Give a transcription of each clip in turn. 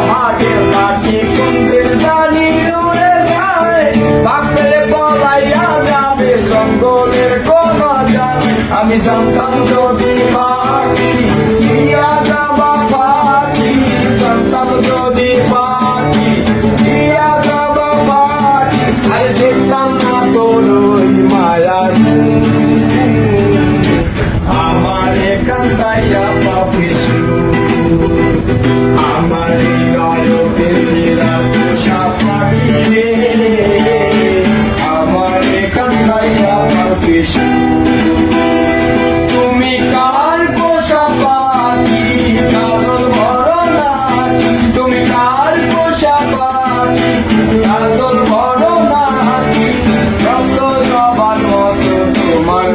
সোহাগের পাখি কোনদিন জানি উড়ে যায়, ভাবলে পলাইয়া যাবে জঙ্গলের কোন জাল। আমি জানতাম যদি পাখি দিয়া যাবা পাখি, জানতাম যদি পাখি দিয়া যাবা পাখি, আরে দেখতাম না তোর ওই মায়ার আমারে কান্দাইয়া পাপিসু, আমার হৃদয়ের জেলা পোষা পাখি রে, আমারে কান্দাইয়া পাপিসু। তুমি কার পোষা পাখি কারণ বড় নাকি, তুমি কার পোষা পাখি কারণ বড় নাকি, রক্ত জবার মতো তোমার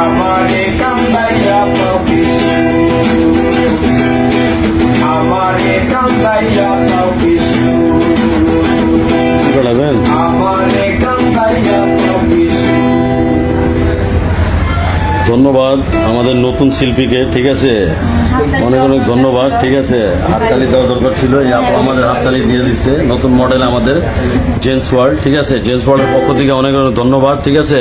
আমারে কান্দাইয়া পাপিসু, আমারে কান্দাইয়া পাপিসু, আমারে কান্দাইয়া পাপিসু। ধন্যবাদ আমাদের নতুন শিল্পীকে, ঠিক আছে, অনেক অনেক ধন্যবাদ। ঠিক আছে, হাততালি দেওয়া দরকার ছিল, এই আপু আমাদের হাততালি দিয়ে দিচ্ছে। নতুন মডেল আমাদের জেন্টস ওয়ার্ল্ড, ঠিক আছে, জেন্টস ওয়ার্ল্ডের পক্ষ থেকে অনেক অনেক ধন্যবাদ। ঠিক আছে।